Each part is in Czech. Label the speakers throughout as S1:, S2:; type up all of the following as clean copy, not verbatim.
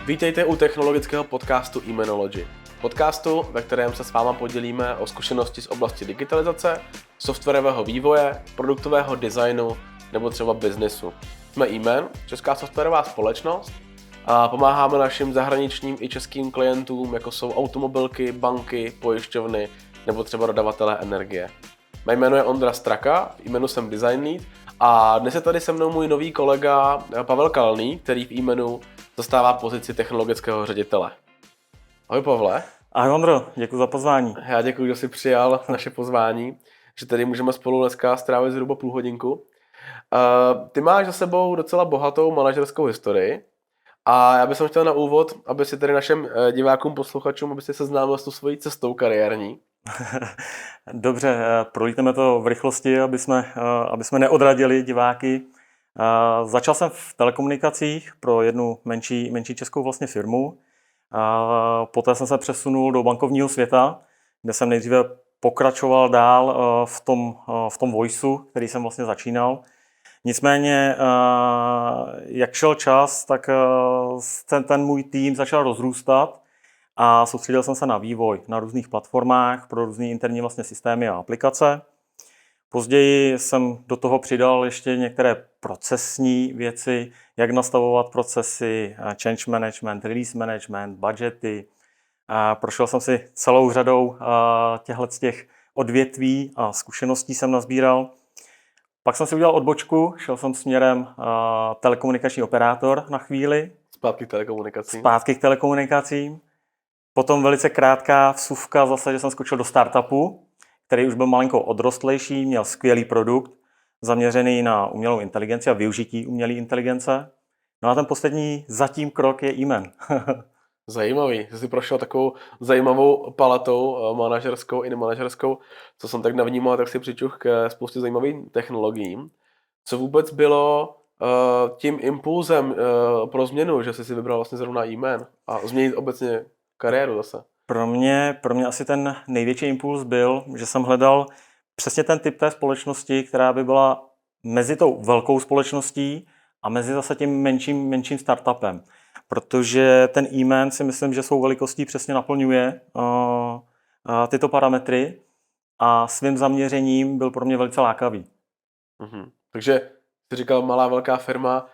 S1: Vítejte u technologického podcastu Imenology. Podcastu, ve kterém se s váma podělíme o zkušenosti z oblasti digitalizace, softwarového vývoje, produktového designu nebo třeba biznesu. Jsme Imen, česká softwarová společnost, a pomáháme našim zahraničním i českým klientům, jako jsou automobilky, banky, pojišťovny nebo třeba dodavatelé energie. Mé jméno je Ondra Straka, v Imenu jsem design lead a dnes je tady se mnou můj nový kolega Pavel Kalný, který v Imenu zastává pozici technologického ředitele. Ahoj Pavle.
S2: Ahoj Ondro, děkuji za pozvání.
S1: Já děkuji, že jsi přijal naše pozvání, že tady můžeme spolu dneska strávit zhruba půl hodinku. Ty máš za sebou docela bohatou manažerskou historii a já bych chtěl na úvod, aby si tady našim divákům, posluchačům, aby si seznámil s tou svojí cestou kariérní.
S2: Dobře, prolítneme to v rychlosti, aby jsme neodradili diváky. Začal jsem v telekomunikacích pro jednu menší českou vlastně firmu. Poté jsem se přesunul do bankovního světa, kde jsem nejdříve pokračoval dál v tom voiceu, který jsem vlastně začínal. Nicméně, jak šel čas, tak ten můj tým začal rozrůstat a soustředil jsem se na vývoj na různých platformách pro různé interní vlastně systémy a aplikace. Později jsem do toho přidal ještě některé procesní věci, jak nastavovat procesy, change management, release management, budgety. Prošel jsem si celou řadou těch odvětví a zkušeností jsem nazbíral. Pak jsem si udělal odbočku, šel jsem směrem telekomunikační operátor na chvíli.
S1: Zpátky k
S2: telekomunikacím. Potom velice krátká vsuvka zase, že jsem skočil do startupu, který už byl malinko odrostlejší, měl skvělý produkt, zaměřený na umělou inteligenci a využití umělé inteligence. No a ten poslední zatím krok je Imen.
S1: Zajímavý, že jsi prošel takovou zajímavou paletou manažerskou i nemanažerskou. Co jsem tak navnímal, tak si přičuch k spoustě zajímavým technologiím. Co vůbec bylo tím impulzem pro změnu, že jsi si vybral vlastně zrovna Imen a změnit obecně kariéru zase?
S2: Pro mě asi ten největší impuls byl, že jsem hledal přesně ten typ té společnosti, která by byla mezi tou velkou společností a mezi zase tím menším startupem. Protože ten Imen si myslím, že svou velikostí přesně naplňuje tyto parametry a svým zaměřením byl pro mě velice lákavý.
S1: Takže jsi říkal malá velká firma,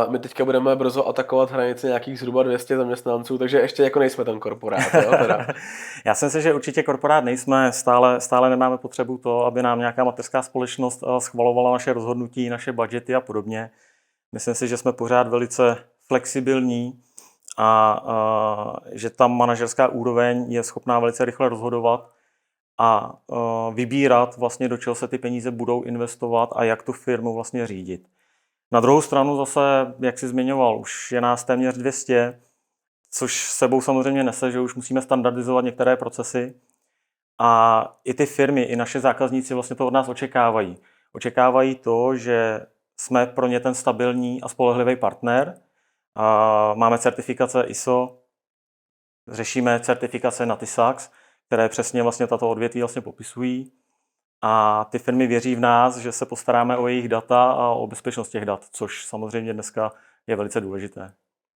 S1: my teďka budeme brzo atakovat hranici nějakých zhruba 200 zaměstnanců, takže ještě jako nejsme ten korporát, jo? Teda.
S2: Já si myslím, že určitě korporát nejsme, stále nemáme potřebu to, aby nám nějaká mateřská společnost schvalovala naše rozhodnutí, naše budžety a podobně. Myslím si, že jsme pořád velice flexibilní a že ta manažerská úroveň je schopná velice rychle rozhodovat a vybírat vlastně, do čeho se ty peníze budou investovat a jak tu firmu vlastně řídit. Na druhou stranu zase, jak jsi zmiňoval, už je nás téměř 200, což sebou samozřejmě nese, že už musíme standardizovat některé procesy a i ty firmy, i naše zákazníci vlastně to od nás očekávají. Očekávají to, že jsme pro ně ten stabilní a spolehlivý partner. Máme certifikace ISO, řešíme certifikace na TISAX, které přesně vlastně tato odvětví vlastně popisují. A ty firmy věří v nás, že se postaráme o jejich data a o bezpečnost těch dat, což samozřejmě dneska je velice důležité.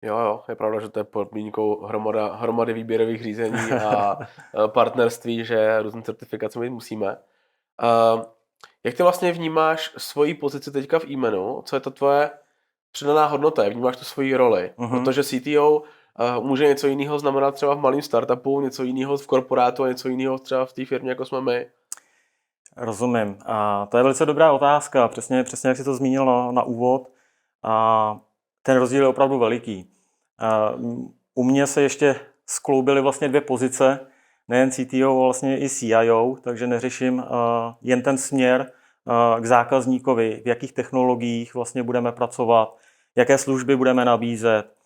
S1: Jo, je pravda, že to je podmínkou hromady výběrových řízení a partnerství, že různé certifikace mít musíme. Jak ty vlastně vnímáš svoji pozici teďka v Imenu? Co je to tvoje přidaná hodnota? Jak vnímáš tu svoji roli? Protože CTO může něco jiného znamenat třeba v malém startupu, něco jiného v korporátu a něco jiného třeba v té firmě, jako jsme my.
S2: Rozumím. A to je velice dobrá otázka. Přesně jak jsi to zmínil na úvod. Ten rozdíl je opravdu veliký. U mě se ještě skloubily vlastně dvě pozice, nejen CTO, ale vlastně i CIO, takže neřeším jen ten směr k zákazníkovi, v jakých technologiích vlastně budeme pracovat, jaké služby budeme nabízet,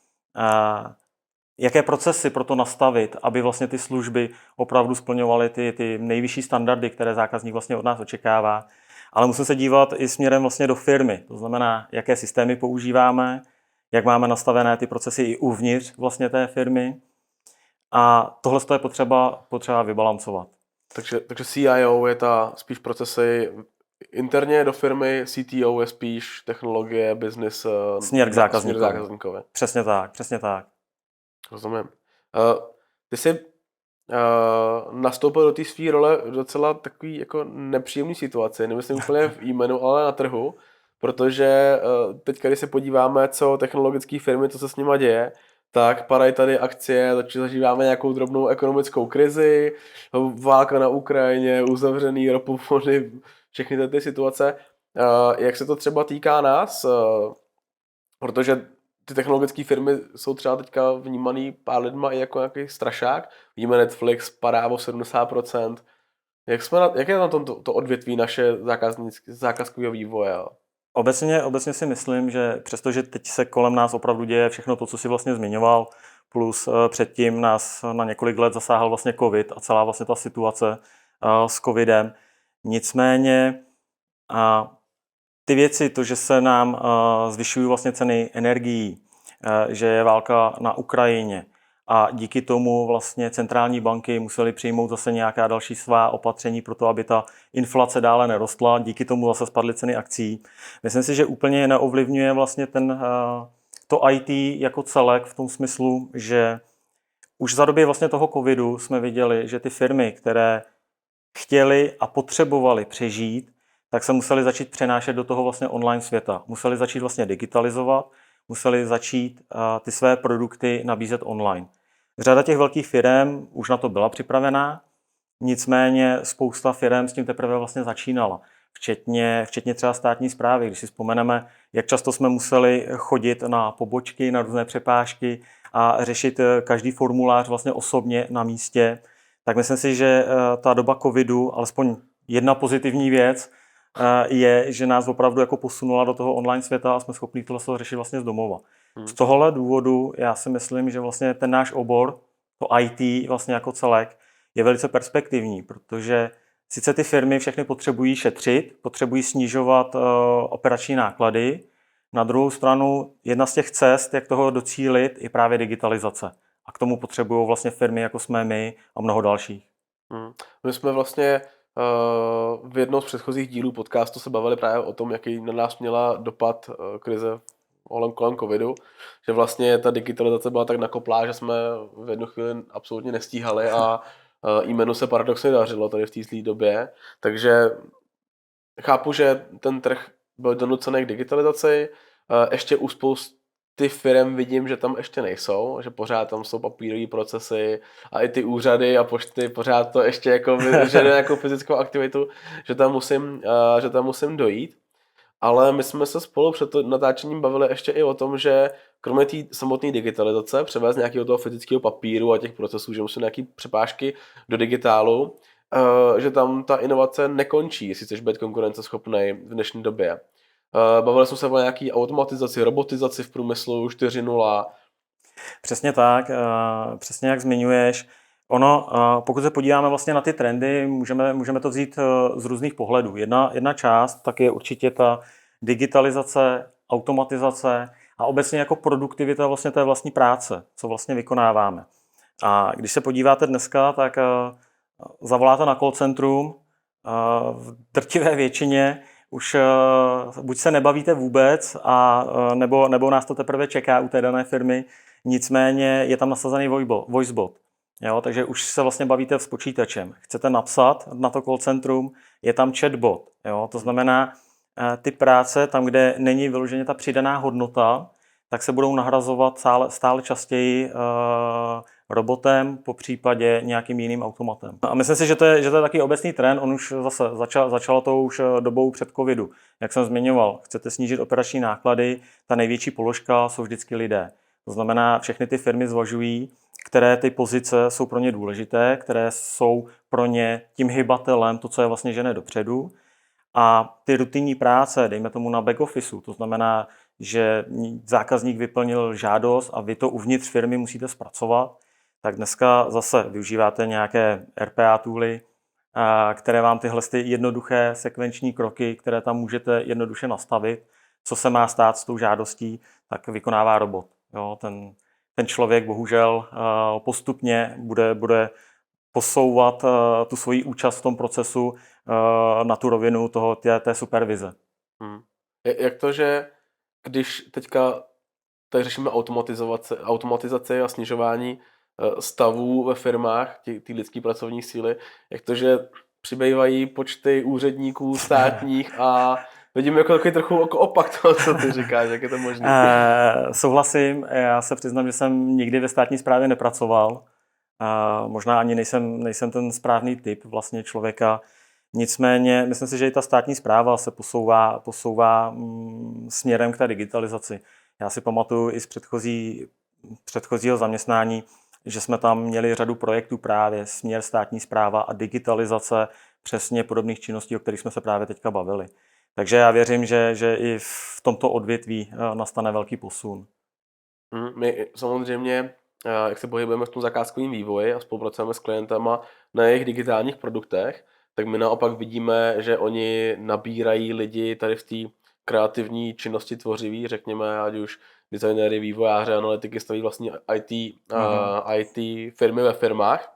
S2: jaké procesy pro to nastavit, aby vlastně ty služby opravdu splňovaly ty nejvyšší standardy, které zákazník vlastně od nás očekává. Ale musím se dívat i směrem vlastně do firmy, to znamená, jaké systémy používáme, jak máme nastavené ty procesy i uvnitř vlastně té firmy. A tohle je potřeba vybalancovat.
S1: Takže CIO je spíš procesy interně do firmy, CTO je spíš technologie, business,
S2: směr k zákazníkovi. Přesně tak.
S1: Rozumím. Ty jsi nastoupil do té své role v docela takový jako nepříjemný situaci, nemyslím úplně v e-mailu, ale na trhu, protože teď, když se podíváme, co technologické firmy, co se s nima děje, tak padají tady akcie, zažíváme nějakou drobnou ekonomickou krizi, válka na Ukrajině, uzavřený ropovody, všechny ty situace. Jak se to třeba týká nás? Protože ty technologické firmy jsou třeba teďka vnímaný pár lidma i jako nějaký strašák. Víme, Netflix padá o 70%. Jak je na tom to odvětví naše zákazkového vývoje?
S2: Obecně si myslím, že přestože teď se kolem nás opravdu děje všechno to, co si vlastně zmiňoval, plus předtím nás na několik let zasáhl vlastně covid a celá vlastně ta situace s covidem. Nicméně ty věci, to, že se nám zvyšují vlastně ceny energií, že je válka na Ukrajině a díky tomu vlastně centrální banky musely přijmout zase nějaká další svá opatření pro to, aby ta inflace dále nerostla, díky tomu zase spadly ceny akcií. Myslím si, že úplně neovlivňuje vlastně to IT jako celek v tom smyslu, že už za doby vlastně toho covidu jsme viděli, že ty firmy, které chtěly a potřebovali přežít, tak se museli začít přenášet do toho vlastně online světa. Museli začít vlastně digitalizovat, museli začít ty své produkty nabízet online. Řada těch velkých firm už na to byla připravená, nicméně spousta firm s tím teprve vlastně začínala. Včetně třeba státní správy. Když si vzpomeneme, jak často jsme museli chodit na pobočky, na různé přepážky a řešit každý formulář vlastně osobně na místě, tak myslím si, že ta doba covidu, alespoň jedna pozitivní věc, je, že nás opravdu jako posunula do toho online světa a jsme schopni tohle řešit vlastně z domova. Z tohohle důvodu já si myslím, že vlastně ten náš obor, to IT vlastně jako celek, je velice perspektivní, protože sice ty firmy všechny potřebují šetřit, potřebují snižovat operační náklady, na druhou stranu jedna z těch cest, jak toho docílit, je právě digitalizace. A k tomu potřebují vlastně firmy, jako jsme my a mnoho dalších.
S1: My jsme vlastně v jednom z předchozích dílů podcastu se bavili právě o tom, jaký na nás měla dopad krize kolem covidu, že vlastně ta digitalizace byla tak nakoplá, že jsme v jednu chvíli absolutně nestíhali a e-mailu se paradoxně dařilo tady v té zlé době, takže chápu, že ten trh byl donucený k digitalizaci, ještě u spousty firem vidím, že tam ještě nejsou, že pořád tam jsou papírové procesy a i ty úřady a pošty pořád to ještě jako vyžaduje nějakou fyzickou aktivitu, že tam musím dojít. Ale my jsme se spolu před natáčením bavili ještě i o tom, že kromě té samotné digitalizace, převést nějakého toho fyzického papíru a těch procesů, že musí nějaký přepážky do digitálu, že tam ta inovace nekončí, jestli chceš být konkurenceschopný v dnešní době. Bavili jsme se o nějaké automatizaci, robotizaci v průmyslu 4.0.
S2: Přesně tak, přesně jak zmiňuješ. Ono, pokud se podíváme vlastně na ty trendy, můžeme to vzít z různých pohledů. Jedna část tak je určitě ta digitalizace, automatizace a obecně jako produktivita vlastně té vlastní práce, co vlastně vykonáváme. A když se podíváte dneska, tak zavoláte na call centrum, v drtivé většině už buď se nebavíte vůbec, nebo nás to teprve čeká u té dané firmy, nicméně je tam nasazený voicebot. Jo, takže už se vlastně bavíte s počítačem. Chcete napsat na to call centrum, je tam chatbot. Jo, to znamená, ty práce, tam, kde není vyloženě ta přidaná hodnota, tak se budou nahrazovat stále častěji robotem, po případě nějakým jiným automatem. A myslím si, že to je taky obecný trend, on už zase začalo to už dobou před covidu. Jak jsem zmiňoval, chcete snížit operační náklady, ta největší položka jsou vždycky lidé. To znamená, všechny ty firmy zvažují, které ty pozice jsou pro ně důležité, které jsou pro ně tím hybatelem, to, co je vlastně žene dopředu. A ty rutinní práce, dejme tomu na back officeu, to znamená, že zákazník vyplnil žádost a vy to uvnitř firmy musíte zpracovat, tak dneska zase využíváte nějaké RPA tooly, které vám tyhle jednoduché sekvenční kroky, které tam můžete jednoduše nastavit, co se má stát s tou žádostí, tak vykonává robot. Jo, ten člověk bohužel postupně bude posouvat tu svoji účast v tom procesu na tu rovinu té supervize.
S1: Jak to, že když teďka tady řešíme automatizaci a snižování stavů ve firmách, ty lidské pracovní síly, jak to, že přibývají počty úředníků státních a vidím jako takový trochu jako opak toho, co ty říkáš, jak je to možné.
S2: Souhlasím, já se přiznám, že jsem nikdy ve státní správě nepracoval. Možná ani nejsem ten správný typ vlastně člověka. Nicméně myslím si, že i ta státní správa se posouvá směrem k té digitalizaci. Já si pamatuju i z předchozího zaměstnání, že jsme tam měli řadu projektů právě směr státní správa a digitalizace přesně podobných činností, o kterých jsme se právě teďka bavili. Takže já věřím, že i v tomto odvětví nastane velký posun.
S1: My samozřejmě, jak se pohybujeme v tom zakázkovém vývoji a spolupracujeme s klientama na jejich digitálních produktech, tak my naopak vidíme, že oni nabírají lidi tady v té kreativní činnosti tvořivý, řekněme, ať už designéry, vývojáři, analytiky, staví vlastně IT firmy ve firmách,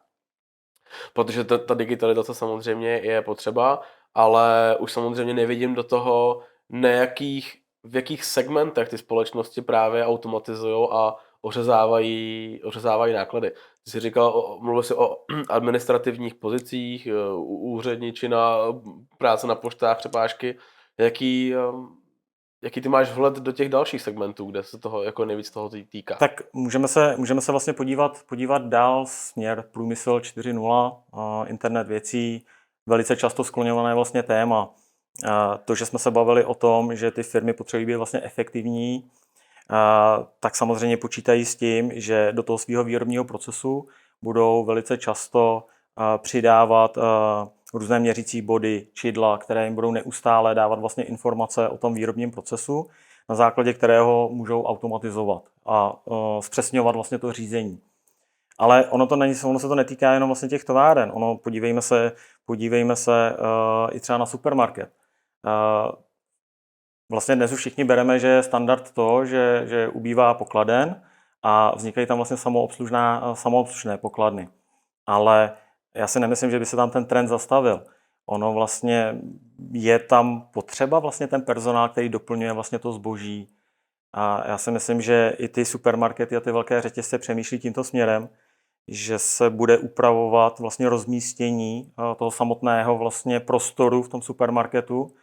S1: protože ta digitalizace samozřejmě je potřeba, ale už samozřejmě nevidím do toho, v jakých segmentech ty společnosti právě automatizují a ořezávají náklady. Ty jsi říkal, mluvil jsi o administrativních pozicích, úředničina, práce na poštách, přepážky. Jaký ty máš vhled do těch dalších segmentů, kde se toho jako nejvíc toho týká?
S2: Tak můžeme se vlastně podívat dál směr průmysl 4.0, internet věcí, velice často skloňované vlastně téma. To, že jsme se bavili o tom, že ty firmy potřebují být vlastně efektivní, tak samozřejmě počítají s tím, že do toho svého výrobního procesu budou velice často přidávat různé měřící body, čidla, které jim budou neustále dávat vlastně informace o tom výrobním procesu, na základě kterého můžou automatizovat a zpřesňovat vlastně to řízení. Ale ono se to netýká jenom vlastně těch továren. Podívejme se i třeba na supermarket. Vlastně dnes už všichni bereme, že je standard to, že ubývá pokladen a vznikají tam vlastně samoobslužné pokladny. Ale já si nemyslím, že by se tam ten trend zastavil. Ono vlastně je tam potřeba vlastně ten personál, který doplňuje vlastně to zboží. A já si myslím, že i ty supermarkety a ty velké řetězce přemýšlí tímto směrem, že se bude upravovat vlastně rozmístění toho samotného vlastně prostoru v tom supermarketu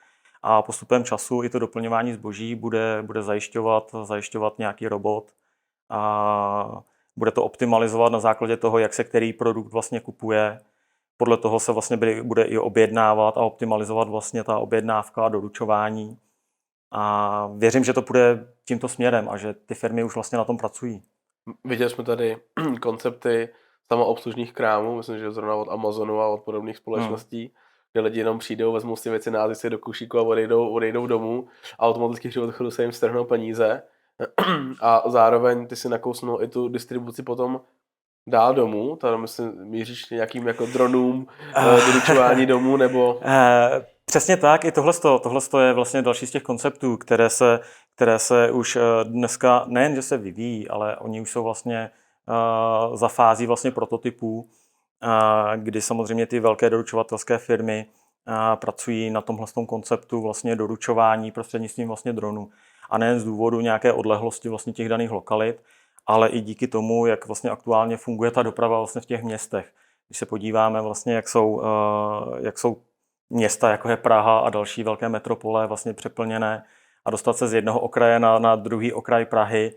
S2: a postupem času i to doplňování zboží bude zajišťovat nějaký robot a bude to optimalizovat na základě toho, jak se který produkt vlastně kupuje. Podle toho se vlastně bude i objednávat a optimalizovat vlastně ta objednávka a doručování. A věřím, že to půjde tímto směrem a že ty firmy už vlastně na tom pracují.
S1: Viděli jsme tady koncepty samoobslužných krámů, myslím, že zrovna od Amazonu a od podobných společností, kde lidi jenom přijdou, vezmou si věci, názvy si do kušíku a odejdou domů a automaticky při odchodu se jim strhnou peníze a zároveň ty si nakousnul i tu distribuci potom dál domů, tady míříš nějakým jako dronům, doručování domů, nebo...
S2: Přesně tak, i tohle je vlastně další z těch konceptů, které se už dneska nejen, že se vyvíjí, ale oni už jsou vlastně za fází vlastně prototypů, kdy samozřejmě ty velké doručovatelské firmy pracují na tomhle konceptu vlastně doručování prostřednictvím vlastně dronu. A nejen z důvodu nějaké odlehlosti vlastně těch daných lokalit, ale i díky tomu, jak vlastně aktuálně funguje ta doprava vlastně v těch městech. Když se podíváme vlastně, jak jsou města, jako je Praha a další velké metropole vlastně přeplněné a dostat se z jednoho okraje na druhý okraj Prahy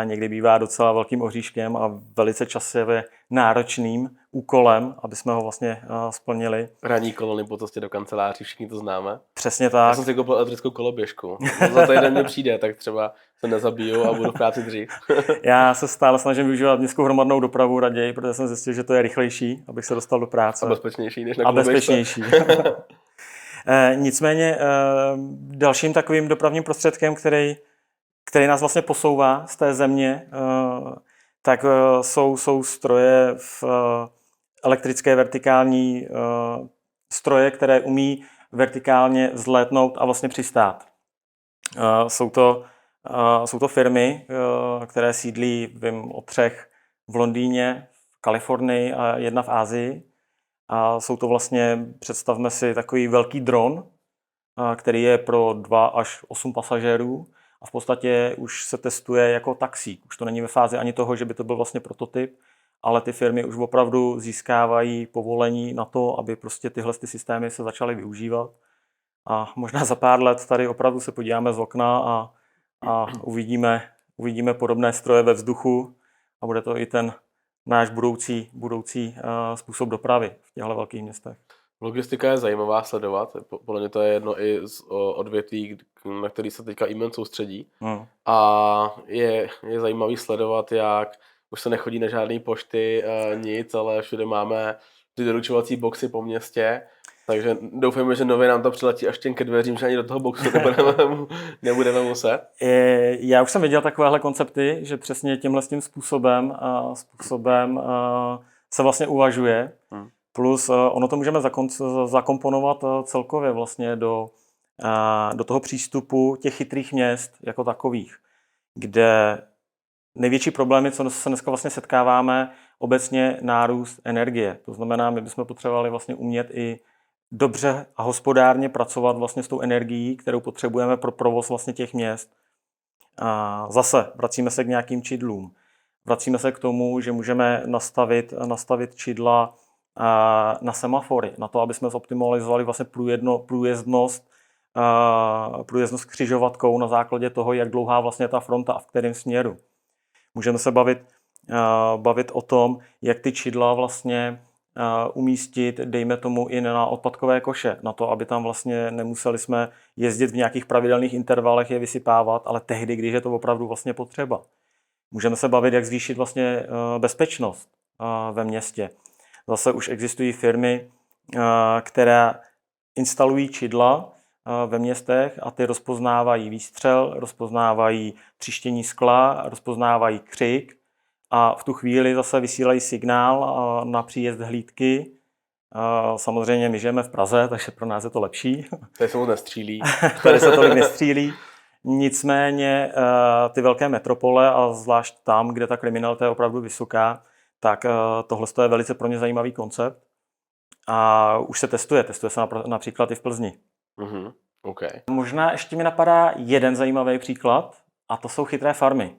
S2: někdy bývá docela velkým oříškem a velice časově náročným úkolem, aby jsme ho vlastně splnili.
S1: Ranní kolony po cestě do kanceláří, všichni to známe.
S2: Přesně tak.
S1: Já jsem si koupil elektrickou koloběžku. Za týden mě přijde, tak třeba se nezabiju a budu v práci dřív.
S2: Já se stále snažím využívat městskou hromadnou dopravu raději, protože jsem zjistil, že to je rychlejší, abych se dostal do práce.
S1: A bezpečnější než na koloběžce.
S2: A bezpečnější. Nicméně dalším takovým dopravním prostředkem, který nás vlastně posouvá z té země, tak jsou stroje v elektrické vertikální stroje, které umí vertikálně vzlétnout a vlastně přistát. Jsou to firmy, které sídlí, vím o 3 v Londýně, v Kalifornii a 1 v Asii. A jsou to vlastně, představme si, takový velký dron, který je pro 2 až 8 pasažérů a v podstatě už se testuje jako taxík. Už to není ve fázi ani toho, že by to byl vlastně prototyp, ale ty firmy už opravdu získávají povolení na to, aby prostě tyhle systémy se začaly využívat. A možná za pár let tady opravdu se podíváme z okna a uvidíme podobné stroje ve vzduchu a bude to i ten náš budoucí způsob dopravy v těchto velkých městech.
S1: Logistika je zajímavá sledovat, podle mě to je jedno i z odvětví, na který se teďka e-mail soustředí. A je zajímavý sledovat, jak už se nechodí na žádné pošty, nic, ale všude máme ty doručovací boxy po městě, takže doufejme, že nově nám to přiletí až ke dveřím, že ani do toho boxu nebudeme muset.
S2: Já už jsem viděl takovéhle koncepty, že přesně tímhle způsobem se vlastně uvažuje. Plus ono to můžeme zakomponovat celkově vlastně do toho přístupu těch chytrých měst jako takových, kde největší problémy, co se dneska vlastně setkáváme, obecně nárůst energie. To znamená, my bychom potřebovali vlastně umět i dobře a hospodárně pracovat vlastně s tou energií, kterou potřebujeme pro provoz vlastně těch měst. A zase vracíme se k nějakým čidlům. Vracíme se k tomu, že můžeme nastavit čidla na semafory, na to, aby jsme zoptimalizovali vlastně průjezdnost křižovatkou na základě toho, jak dlouhá vlastně ta fronta a v kterém směru. Můžeme se bavit o tom, jak ty čidla vlastně umístit, dejme tomu, i na odpadkové koše, na to, aby tam vlastně nemuseli jsme jezdit v nějakých pravidelných intervalech je vysypávat, ale tehdy, když je to opravdu vlastně potřeba. Můžeme se bavit, jak zvýšit vlastně bezpečnost ve městě. Zase už existují firmy, které instalují čidla ve městech a ty rozpoznávají výstřel, rozpoznávají třištění skla, rozpoznávají křik a v tu chvíli zase vysílají signál na příjezd hlídky. Samozřejmě my žijeme v Praze, takže pro nás je to lepší.
S1: Tady se moc nestřílí.
S2: Tady se tolik nestřílí. Nicméně ty velké metropole a zvlášť tam, kde ta kriminalita je opravdu vysoká, tak tohle je velice pro mě zajímavý koncept. A už se testuje se například i v Plzni.
S1: Okay.
S2: Možná ještě mi napadá jeden zajímavý příklad, a to jsou chytré farmy.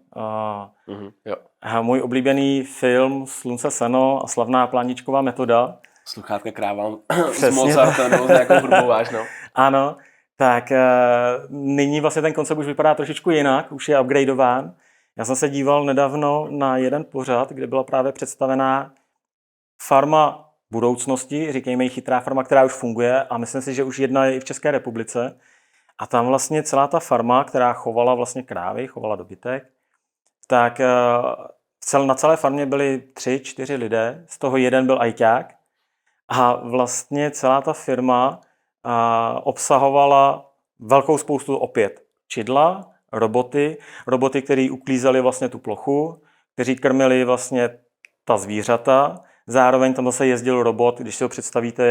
S1: Jo.
S2: Můj oblíbený film Slunce, seno a slavná pláničková metoda.
S1: Sluchátka krávám s Mozartem nebo s nějakou hudbou vážnou.
S2: Ano, tak nyní vlastně ten koncept už vypadá trošičku jinak, už je upgradeován. Já jsem se díval nedávno na jeden pořad, kde byla právě představená farma budoucnosti, říkejme jí chytrá farma, která už funguje a myslím si, že už jedna je i v České republice. A tam vlastně celá ta farma, která chovala vlastně krávy, chovala dobytek, tak na celé farmě byli 3-4 lidé, z toho jeden byl ajťák a vlastně celá ta firma obsahovala velkou spoustu opět čidla, roboty, kteří uklízeli vlastně tu plochu, kteří krmili vlastně ta zvířata. Zároveň tam zase jezdil robot, když si ho představíte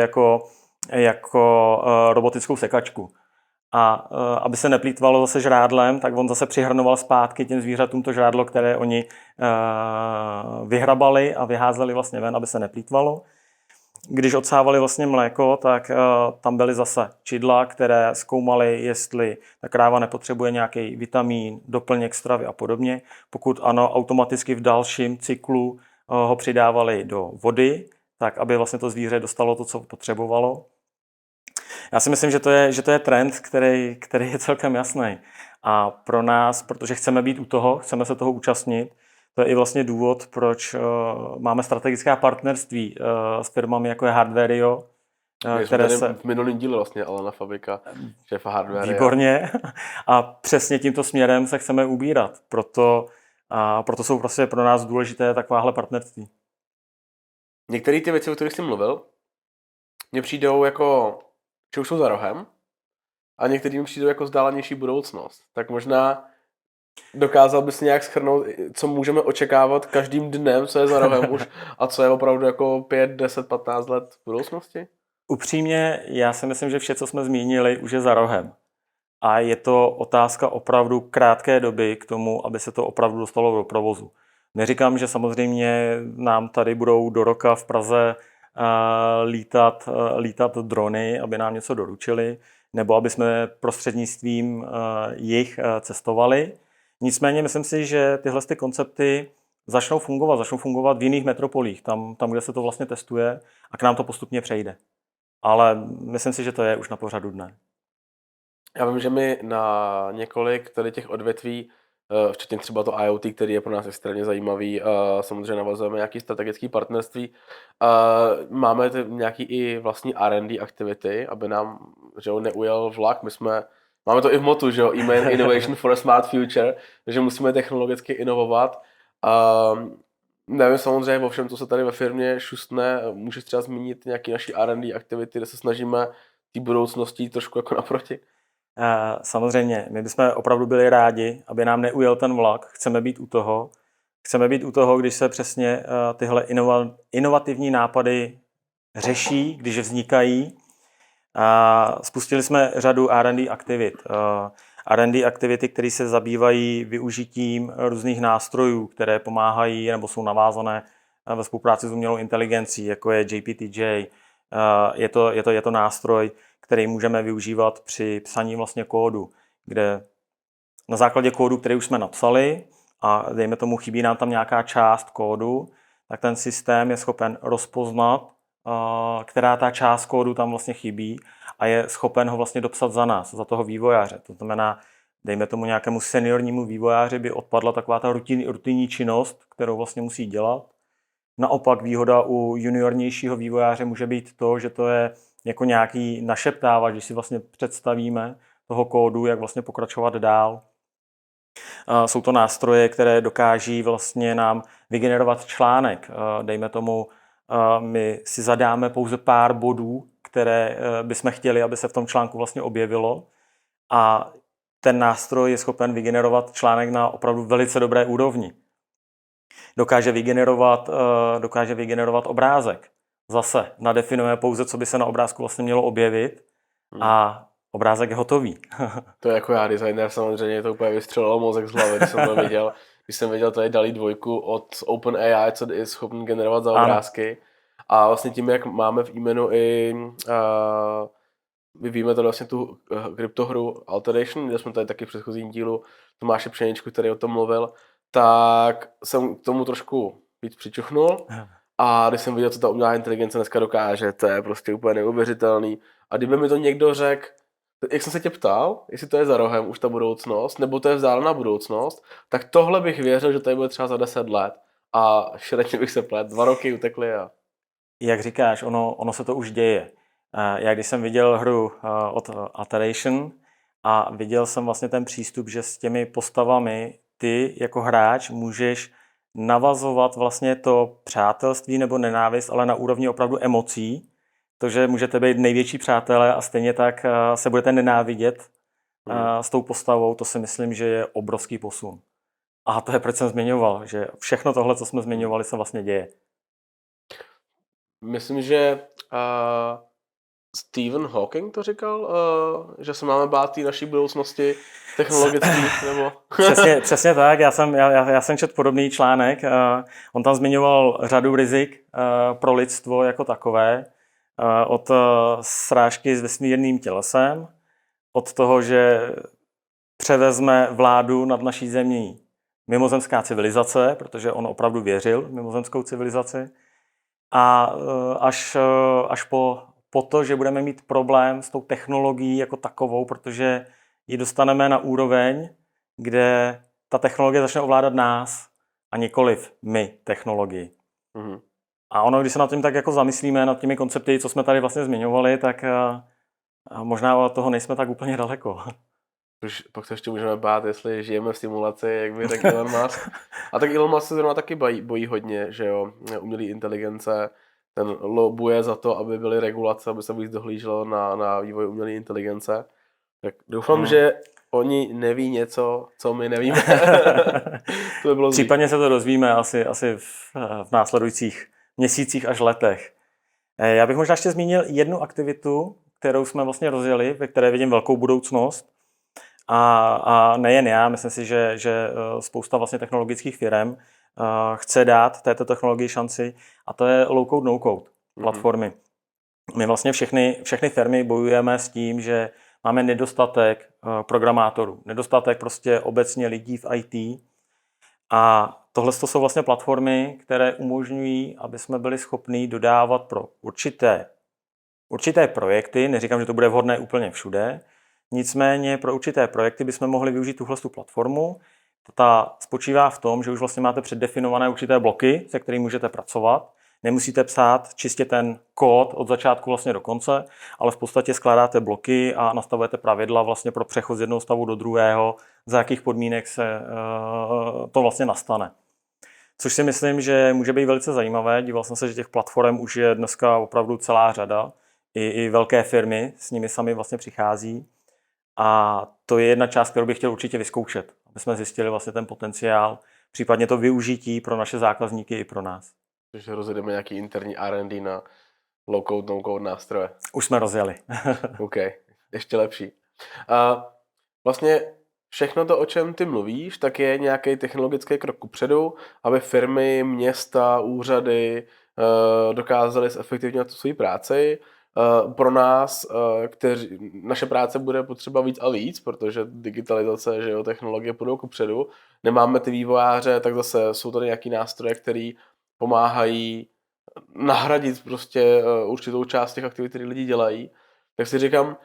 S2: jako robotickou sekačku. A aby se neplýtvalo zase žrádlem, tak on zase přihrnoval zpátky těm zvířatům to žrádlo, které oni vyhrabali a vyházeli vlastně ven, aby se neplýtvalo. Když odsávali vlastně mléko, tak tam byly zase čidla, které zkoumaly, jestli ta kráva nepotřebuje nějaký vitamín, doplněk stravy a podobně. Pokud ano, automaticky v dalším cyklu ho přidávali do vody, tak aby vlastně to zvíře dostalo to, co potřebovalo. Já si myslím, že to je trend, který je celkem jasný. A pro nás, protože chceme být u toho, chceme se toho účastnit, to je i vlastně důvod, proč máme strategická partnerství s firmami jako je Hardwario.
S1: Které se v minulém díle vlastně Alana Fabrika, šéfa Hardwario.
S2: Výborně. A přesně tímto směrem se chceme ubírat. Proto jsou prostě pro nás důležité takováhle partnerství.
S1: Některé ty věci, o kterých jsi mluvil, mně přijdou jako, že už jsou za rohem, a některým přijdou jako vzdálenější budoucnost. Tak možná dokázal bys nějak shrnout, co můžeme očekávat každým dnem, co je za rohem už a co je opravdu jako 5, 10, 15 let v budoucnosti?
S2: Upřímně, já si myslím, že vše, co jsme zmínili, už je za rohem. A je to otázka opravdu krátké doby k tomu, aby se to opravdu dostalo do provozu. Neříkám, že samozřejmě nám tady budou do roka v Praze lítat drony, aby nám něco doručili. nebo aby jsme prostřednictvím jich cestovali. Nicméně myslím si, že tyhle ty koncepty začnou fungovat v jiných metropolích, tam, kde se to vlastně testuje a k nám to postupně přejde. Ale myslím si, že to je už na pořadu dne.
S1: Já vím, že my na několik tady těch odvětví, včetně třeba to IoT, který je pro nás extrémně zajímavý, samozřejmě navazujeme nějaké strategické partnerství. Máme nějaký i vlastní R&D aktivity, aby nám neujel vlak. Máme to i v motu, že jo, Innovation for a Smart Future, že musíme technologicky inovovat. Nevím samozřejmě o všem, co se tady ve firmě šustne. Můžeš třeba zmínit nějaké naší R&D aktivity, kde se snažíme té budoucnosti trošku jako naproti?
S2: Samozřejmě, my bychom opravdu byli rádi, aby nám neujel ten vlak. Chceme být u toho. Chceme být u toho, když se přesně tyhle inovativní nápady řeší, když vznikají. Spustili jsme řadu R&D aktivit. R&D aktivity, které se zabývají využitím různých nástrojů, které pomáhají nebo jsou navázané ve spolupráci s umělou inteligencí, jako je JPTJ. Je to nástroj, který můžeme využívat při psaní vlastně kódu, kde na základě kódu, který už jsme napsali, a dejme tomu, chybí nám tam nějaká část kódu, tak ten systém je schopen rozpoznat, která ta část kódu tam vlastně chybí a je schopen ho vlastně dopsat za nás, za toho vývojáře. To znamená, dejme tomu nějakému seniornímu vývojáři by odpadla taková ta rutinní činnost, kterou vlastně musí dělat. Naopak výhoda u juniornějšího vývojáře může být to, že to je jako nějaký našeptávač, když si vlastně představíme toho kódu, jak vlastně pokračovat dál. Jsou to nástroje, které dokáží vlastně nám vygenerovat článek. Dejme tomu, my si zadáme pouze pár bodů, které bychom chtěli, aby se v tom článku vlastně objevilo, a ten nástroj je schopen vygenerovat článek na opravdu velice dobré úrovni. Dokáže vygenerovat obrázek. Zase nadefinuje pouze, co by se na obrázku vlastně mělo objevit a obrázek je hotový.
S1: To je jako já, designer, samozřejmě to úplně vystřelilo mozek z hlavy, když jsem to viděl. Když jsem viděl tady DALL-E 2 od OpenAI, co je schopný generovat za obrázky. Ano. A vlastně tím, jak máme v jménu i vyvíjíme to vlastně tu kryptohru Alteration, kde jsme tady taky v předchozím dílu Tomáše Pšeničku, který o tom mluvil, tak jsem k tomu trošku víc přičuchnul. A když jsem viděl, co ta umělá inteligence dneska dokáže, to je prostě úplně neuvěřitelný. A kdyby mi to někdo řekl, jak jsem se tě ptal, jestli to je za rohem už ta budoucnost, nebo to je vzdálená budoucnost, tak tohle bych věřil, že to bude třeba za 10 let. A šeretně bych se plet, 2 roky utekly a...
S2: Jak říkáš, ono se to už děje. Já když jsem viděl hru od Alteration a viděl jsem vlastně ten přístup, že s těmi postavami ty jako hráč můžeš navazovat vlastně to přátelství nebo nenávist, ale na úrovni opravdu emocí. To, že můžete být největší přátelé a stejně tak se budete nenávidět s tou postavou, to si myslím, že je obrovský posun. A to je, proč jsem zmiňoval, že všechno tohle, co jsme zmiňovali, se vlastně děje.
S1: Myslím, že Stephen Hawking to říkal, že se máme bát té naší budoucnosti technologický, nebo...
S2: Přesně tak, já jsem četl podobný článek. On tam zmiňoval řadu rizik pro lidstvo jako takové. Od srážky s vesmírným tělesem, od toho, že převezme vládu nad naší zemí mimozemská civilizace, protože on opravdu věřil v mimozemskou civilizaci, a až po to, že budeme mít problém s tou technologií jako takovou, protože ji dostaneme na úroveň, kde ta technologie začne ovládat nás a nikoliv my technologii. Mm-hmm. A ono, když se nad tím tak jako zamyslíme, nad těmi koncepty, co jsme tady vlastně zmiňovali, tak možná od toho nejsme tak úplně daleko.
S1: Pak se ještě můžeme bát, jestli žijeme v simulaci, jak by řekl Elon Musk. A tak Elon Musk se zrovna taky bojí hodně, že jo, umělý inteligence, ten lobuje za to, aby byly regulace, aby se víc dohlíželo na vývoj umělé inteligence. Tak doufám, že oni neví něco, co my nevíme. To by bylo
S2: případně se to dozvíme asi v následujících měsících až letech. Já bych možná ještě zmínil jednu aktivitu, kterou jsme vlastně rozjeli, ve které vidím velkou budoucnost. A nejen já, myslím si, že spousta vlastně technologických firm chce dát této technologii šanci, a to je low-code, no-code platformy. My vlastně všechny firmy bojujeme s tím, že máme nedostatek programátorů, nedostatek prostě obecně lidí v IT. A tohle jsou vlastně platformy, které umožňují, aby jsme byli schopni dodávat pro určité projekty, neříkám, že to bude vhodné úplně všude, nicméně pro určité projekty bychom mohli využít tuhle platformu. Ta spočívá v tom, že už vlastně máte předdefinované určité bloky, se kterými můžete pracovat. Nemusíte psát čistě ten kód od začátku vlastně do konce, ale v podstatě skládáte bloky a nastavujete pravidla vlastně pro přechod z jednoho stavu do druhého, za jakých podmínek se to vlastně nastane. Což si myslím, že může být velice zajímavé. Díval jsem se, že těch platform už je dneska opravdu celá řada. I velké firmy s nimi sami vlastně přichází. A to je jedna část, kterou bych chtěl určitě vyzkoušet, aby jsme zjistili vlastně ten potenciál, případně to využití pro naše zákazníky i pro nás.
S1: Takže rozjedeme nějaký interní R&D na low-code, no-code nástroje.
S2: Už jsme rozjeli.
S1: OK, ještě lepší. A vlastně všechno to, o čem ty mluvíš, tak je nějaký technologický krok kupředu, aby firmy, města, úřady dokázaly zefektivňovat tu svou práci. Pro nás, naše práce bude potřeba víc a víc, protože digitalizace, že jo, technologie půjdou kupředu. Nemáme ty vývojáře, tak zase jsou tady nějaký nástroje, které pomáhají nahradit prostě určitou část těch aktivit, které lidi dělají. Tak si říkám,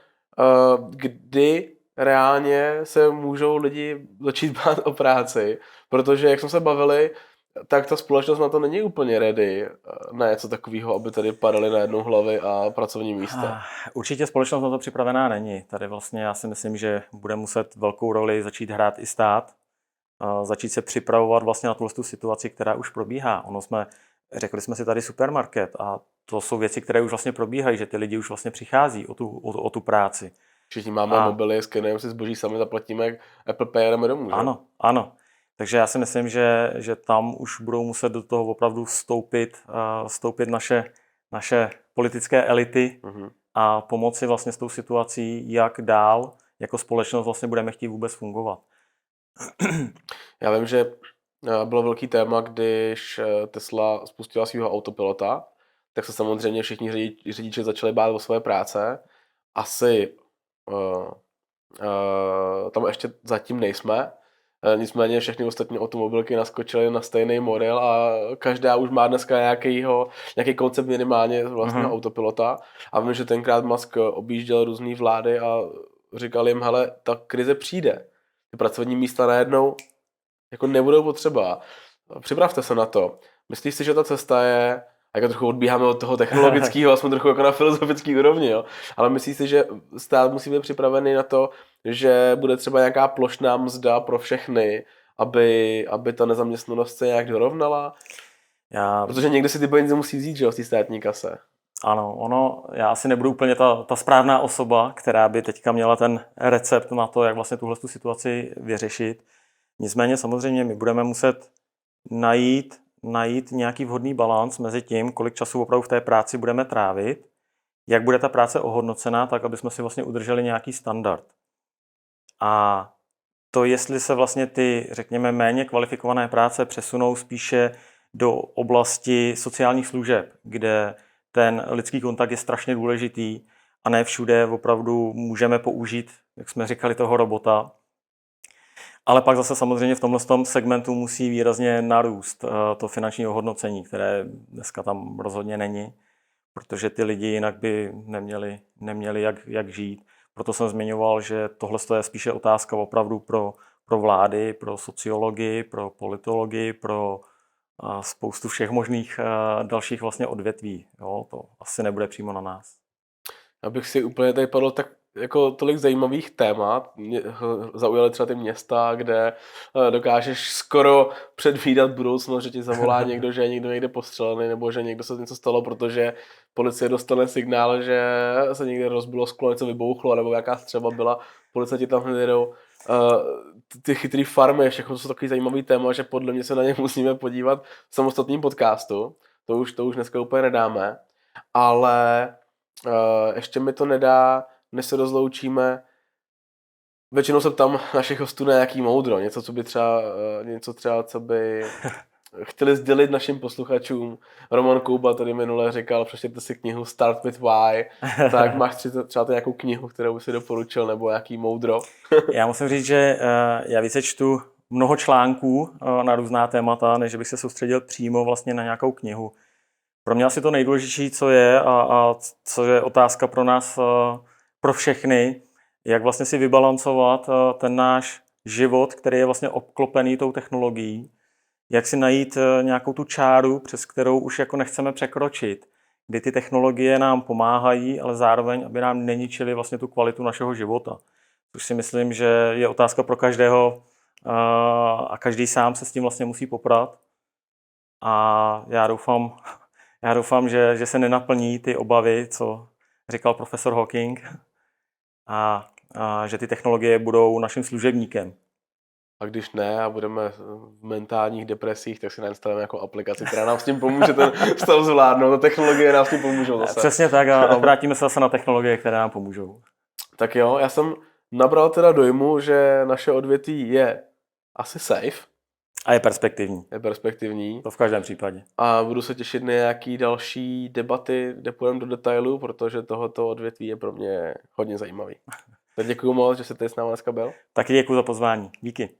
S1: kdy reálně se můžou lidi začít bát o práci, protože jak jsme se bavili, tak ta společnost na to není úplně ready na něco takového, aby tady padaly na jednou hlavy a pracovní místa.
S2: Určitě společnost na to připravená není. Tady vlastně já si myslím, že bude muset velkou roli začít hrát i stát, začít se připravovat vlastně na tu situaci, která už probíhá. Řekli jsme si tady supermarket a to jsou věci, které už vlastně probíhají, že ty lidi už vlastně přichází o tu práci.
S1: Všichni máme mobily, skenujeme si zboží, sami zaplatíme Apple Pay a jdeme domů. Že?
S2: Ano. Takže já si myslím, že tam už budou muset do toho opravdu vstoupit naše politické elity a pomoci vlastně s tou situací, jak dál jako společnost vlastně budeme chtít vůbec fungovat.
S1: Já vím, že bylo velký téma, když Tesla spustila svého autopilota, tak se samozřejmě všichni řidiči začali bát o své práce. Asi tam ještě zatím nejsme. Nicméně všechny ostatní automobilky naskočily na stejný model a každá už má dneska nějaký koncept minimálně vlastního autopilota. A vím, že tenkrát Musk objížděl různý vlády a říkal jim, hele, ta krize přijde. Ty pracovní místa najednou jako nebudou potřeba. Připravte se na to. Myslíš si, že ta cesta je, jako trochu odbíháme od toho technologického, a jsme trochu jako na filozofický úrovni, jo? Ale myslíš si, že stát musí být připravený na to, že bude třeba nějaká plošná mzda pro všechny, aby ta nezaměstnanost se nějak dorovnala? Protože někde si ty peníze musí vzít, že jo, z té státní kase.
S2: Ano, já asi nebudu úplně ta správná osoba, která by teďka měla ten recept na to, jak vlastně tuhle situaci vyřešit. Nicméně samozřejmě my budeme muset najít nějaký vhodný balanc mezi tím, kolik času opravdu v té práci budeme trávit, jak bude ta práce ohodnocená, tak aby jsme si vlastně udrželi nějaký standard. A to, jestli se vlastně ty, řekněme, méně kvalifikované práce přesunou spíše do oblasti sociálních služeb, kde ten lidský kontakt je strašně důležitý a ne všude opravdu můžeme použít, jak jsme říkali, toho robota. Ale pak zase samozřejmě v tomhle segmentu musí výrazně narůst to finanční ohodnocení, které dneska tam rozhodně není, protože ty lidi jinak by neměli jak žít. Proto jsem zmiňoval, že tohle je spíše otázka opravdu pro vlády, pro sociologii, pro politologii, pro spoustu všech možných dalších vlastně odvětví. Jo, to asi nebude přímo na nás.
S1: Abych si úplně tady padl tak jako tolik zajímavých témat. Mě zaujaly třeba ty města, kde dokážeš skoro předvídat budoucnost, že ti zavolá někdo, že je někdo někde postřelený, nebo že někdo se něco stalo, protože policie dostane signál, že se někde rozbilo sklo, něco vybouchlo, nebo jaká střeba byla, policie ti tam jedou. Ty chytrý farmy, všechno jsou takový zajímavý téma, že podle mě se na ně musíme podívat v samostatném podcastu. To už dneska úplně nedáme. Ale ještě mi to nedá, než se rozloučíme. Většinou se ptám našich hostů na nějaký moudro, něco třeba, co by chtěli sdělit našim posluchačům, Roman Kouba tady minule říkal, přečtěte si knihu Start with Why, tak máš třeba nějakou knihu, kterou by si doporučil, nebo nějaký moudro?
S2: Já musím říct, že já více čtu mnoho článků na různá témata, než bych se soustředil přímo vlastně na nějakou knihu. Pro mě asi to nejdůležitější, co je a co je otázka pro nás, pro všechny, jak vlastně si vybalancovat ten náš život, který je vlastně obklopený tou technologií, jak si najít nějakou tu čáru, přes kterou už jako nechceme překročit, kdy ty technologie nám pomáhají, ale zároveň, aby nám neničily vlastně tu kvalitu našeho života. Což si myslím, že je otázka pro každého a každý sám se s tím vlastně musí poprat. A já doufám, že se nenaplní ty obavy, co říkal profesor Hawking, a že ty technologie budou naším služebníkem.
S1: A když ne a budeme v mentálních depresích, tak si nainstalujeme jako aplikaci, která nám s tím pomůže ten stav zvládnout. A technologie nám s tím pomůžou zase.
S2: Přesně tak a obrátíme se zase na technologie, které nám pomůžou.
S1: Tak jo, já jsem nabral teda dojmu, že naše odvětví je asi safe.
S2: A je perspektivní.
S1: Je perspektivní.
S2: To v každém případě.
S1: A budu se těšit na nějaký další debaty, kde půjdeme do detailu, protože tohoto odvětví je pro mě hodně zajímavý. Tak děkuju moc, že jste tady s námi dneska byl.
S2: Taky děkuji za pozvání. Díky.